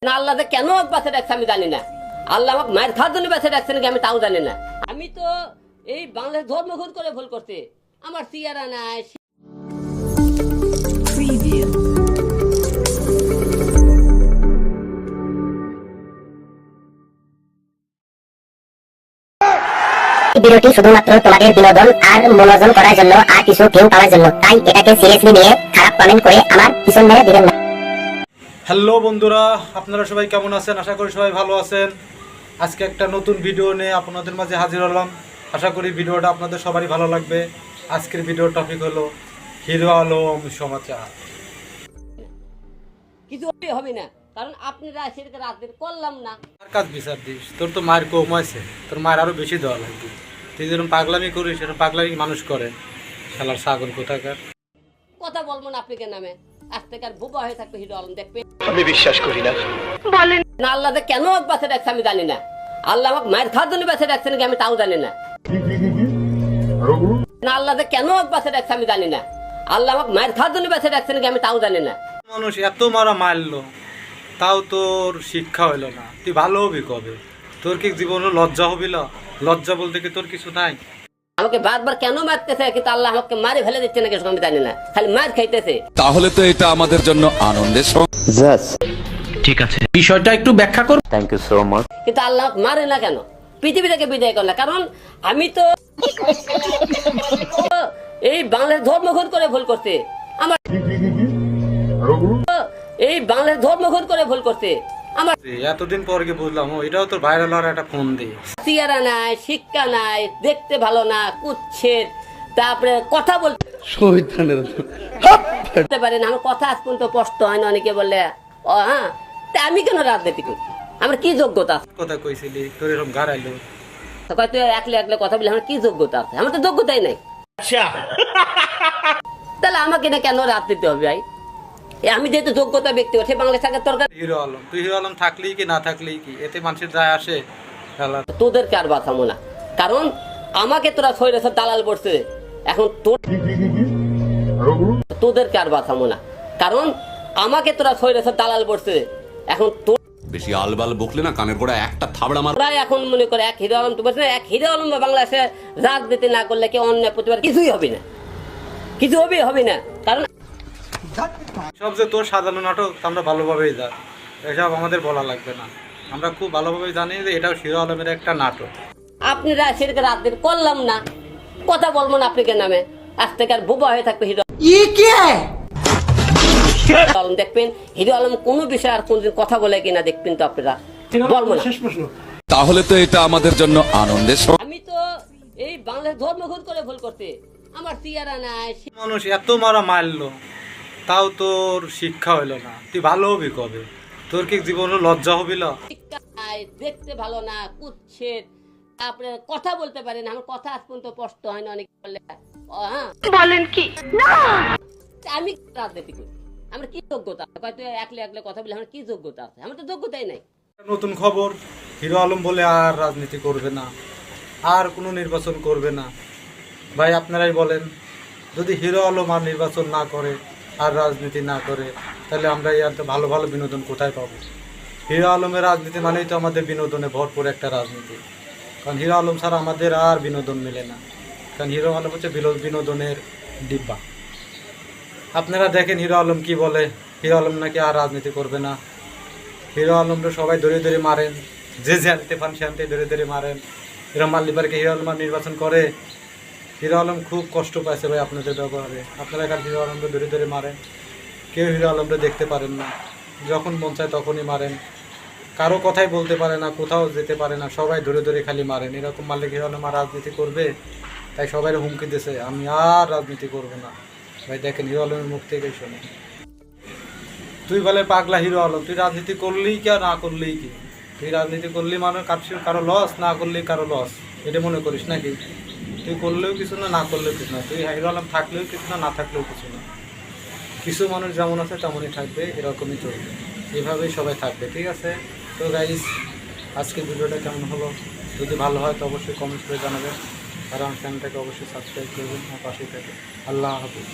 না আল্লাহ কেন বাঁচে রাখছে আমি জানি না। আল্লাহ আমাকে মায়ের খাওয়ার জন্য বাঁচে রাখছে নাকি আমি তাও জানি না। আমি তো এই বাংলাদেশ ধর্মঘট করে ভুল করতে আমার চেয়ারা নাই। ভিডিওটি শুধুমাত্র তোমাদের বিনোদন আর মনোরঞ্জন করার জন্য আর কিছু ভিউ পাওয়ার জন্য, তাই এটাকে সিরিয়াসলি নিয়ে খারাপ কমেন্ট করে আমার পিছন মেরে দিবেন না। হ্যালো বন্ধুরা, আপনারা সবাই কেমন আছেন? আশা করি সবাই ভালো আছেন। আজকে একটা নতুন ভিডিও নিয়ে আপনাদের মাঝে হাজির হলাম। আশা করি ভিডিওটা আপনাদের সবারই ভালো লাগবে। আজকের ভিডিওর টপিক হলো হিরো আলম সমাচার। কিছু হবে না, কারণ আপনারা সেটাকে রাতের করলাম না। আর কাজ বিচার দিস, তোর তো মায়ের কম আছে, তোর মায়ের আরো বেশি দেওয়া লাগবে। তুই যেরকম পাগলামি করিস সেরকম পাগলামি মানুষ করে। শালার ছাগল কোথাকার। কথা বলবো না আপনাকে নামে, আজ থেকে আর বোবা হয়ে থাকবে হিরো আলম। দেখবে আমি বিশ্বাস করি না। বলেন না আল্লাহ কেন বাঁচে রাখছে আমি জানি না। আল্লাহ আমাকে মায়ের খাওয়ার জন্য বাঁচে রাখছে নাকি আমি তাও জানি না। না আল্লাহ কেন বাঁচে রাখছে আমি জানি না। আল্লাহ আমাকে মায়ের খাওয়ার জন্য বাঁচে রাখছে নাকি আমি তাও জানি না। মানুষ এত মারা মারলো, তাও তোর শিক্ষা হইলো না। তুই ভালো হবি কবে? তোর কি জীবনে লজ্জা হবিল? লজ্জা বলতে কি তোর কিছু নাই? আমাকে বারবার কেন মারতেছে, কিন্তু আল্লাহ আমাকে মারে ফেলে দিচ্ছে নাকি আমি জানি না, খালি মার খাইতেছে। তাহলে তো এটা আমাদের জন্য আনন্দের ঠিক আছে, বিষয়টা একটু ব্যাখ্যা করুন। Thank you so much. কিন্তু আল্লাহ মারে না কেন? পৃথিবী থেকে বিদায় করলে, কারণ আমি তো এই বাংলাদেশ ধর্মঘট করে ভুল করতে আমার এই বাংলাদেশ ধর্মঘট করে ভুল করতে আমার এতদিন পর গিয়ে বুঝলাম এটাও তোর ভাইরাল হওয়ার একটা ফোন দিয়ে। চেহারা নাই, শিক্ষা নাই, দেখতে ভালো না, কুচ্ছেদ, তারপরে কথা বলতে পারে না। আমার কথা আজ পর্যন্ত স্পষ্ট হয় না। অনেকে বলে ও হ্যাঁ, তা আমি কেন রাজনীতি করি? আমার কি যোগ্যতা আছে? কথা কইছিলি তোর এরকম গাড়াইলো। হয়তো একলে একলে কথা বলে আমার কি যোগ্যতা আছে? আমার তো যোগ্যতাই নাই। তাহলে আমাকে না কেন রাজনীতি হবে ভাই? আমি যেহেতু যোগ্যতা ব্যক্তি, সে বাংলাদেশ সরকার দরকার। হিরো আলম, তুই হিরো আলম থাকলেই কি না থাকলেই কি, এতে মানুষের যায় আসে? তোদেরকে আর বাঁচাবো না, কারণ আমাকে তোরা ছয়রেছে দালাল পড়ছে। এখন তোদেরকে আর বাঁচাবো না, কারণ আমাকে তোরা ছয়রেছে দালাল পড়ছে। এখন বেশি আলবাল বকলে না কানের গোড়া একটা থাবড়া মার। তোরা এখন মনে করে এক হিরো আলম, তো বলছে এক হিরো আলম বাংলাদেশে রাজনীতি না করলে কি অন্যায় প্রতিবাদ কিছুই হবে না, কিছু হবে না। কারণ সব যে তোর সাজানো নাটক আমরা ভালোভাবেই জানি, এসব আমাদের বলা লাগবে না। আমরা খুব ভালোভাবেই জানি যে এটাও হিরো আলমের একটা নাটক। আপনারা সেটাকে রাজনীতি করলাম না, কথা বলবো না আপনাকে নামে, আজ থেকে আর বোবা হয়ে থাকবে হিরো আলম। দেখবেন হিরো আলম কোনো বিষয় আর কোনদিন কথা বলে কিনা দেখবেন, তো আপনারা বলবো না। তাহলে তো এটা আমাদের জন্য আনন্দের। আমি তো এই বাংলাদেশ ধর্মঘট করে ভুল করতে আমার চেহারা নাই, মানুষ এত মারা মারলো, তাও তোর শিক্ষা হইলো না। তুই ভালো হবি কবে? তোর কি জীবনে লজ্জা হবিল? শিক্ষা নাই, দেখতে ভালো না, কুচ্ছেদ, তারপরে কথা বলতে পারে না। আমার কথা আজ পর্যন্ত স্পষ্ট হয় না। অনেকে বলে ও হ্যাঁ, বলেন কি না, আমি রাজনীতি করি, আমার কি যোগ্যতা আছে? হয়তো একলে একলে কথা বলে আমার কি যোগ্যতা আছে? আমার তো যোগ্যতাই নাই। নতুন খবর, হিরো আলম বলে আর রাজনীতি করবে না, আর কোনো নির্বাচন করবে না। ভাই আপনারাই বলেন, যদি হিরো আলম আর নির্বাচন না করে আর রাজনীতি না করে, তাহলে আমরা এই ভালো ভালো বিনোদন কোথায় পাবো? হিরো আলমের রাজনীতি মানেই তো আমাদের বিনোদনে ভরপুর একটা রাজনীতি। কারণ হিরো আলম ছাড়া আমাদের আর বিনোদন মেলে না। কারণ হিরো আলম হচ্ছে বিনোদনের ডিব্বা। আপনারা দেখেন হিরো আলম কি বলে, হিরো আলম নাকি আর রাজনীতি করবে না। হিরো আলমরা সবাই ধরে ধরে মারেন, যে জানতে পান শান্তি ধরে ধরে মারেন। এরকম মাল্লিবারকে হিরো আলম আর নির্বাচন করে? হিরো আলম খুব কষ্ট পাইছে ভাই আপনাদের ব্যবহারে। আপনারা এখানে হিরো আলমরা ধরে ধরে মারেন, কেউ হিরো আলমরা দেখতে পারেন না, যখন মন চায় তখনই মারেন। কারো কথাই বলতে পারে না, কোথাও যেতে পারে না, সবাই ধরে ধরে খালি মারেন। এরকম মারলে হিরো আলম আর রাজনীতি করবে? তাই সবাই হুমকি দিয়েছে আমি আর রাজনীতি করবো না। ভাই দেখেন হিরো আলমের মুখ থেকেই শোনেন। তুই বলে পাগলা হিরো আলম, তুই রাজনীতি করলেই কি আর না করলেই কি? তুই রাজনীতি করলেই মানে কারো লস, না করলেই কারো লস, এটা মনে করিস নাকি? তুই করলেও কিছু না, না করলেও কিছু না। তুই হিরো আলম থাকলেও কিছু না, না থাকলেও কিছু না। কিছু মানুষ যেমন আছে তেমনই থাকবে, এরকমই চলবে, এভাবেই সবাই থাকবে। ঠিক আছে? তো গাইস, আজকের ভিডিওটা কেমন হলো? যদি ভালো হয় তো অবশ্যই কমেন্ট করে জানাবেন, আর আমার চ্যানেলটাকে অবশ্যই সাবস্ক্রাইব করবেন, আমার পাশেই থাকবে। আল্লাহ হাফেজ।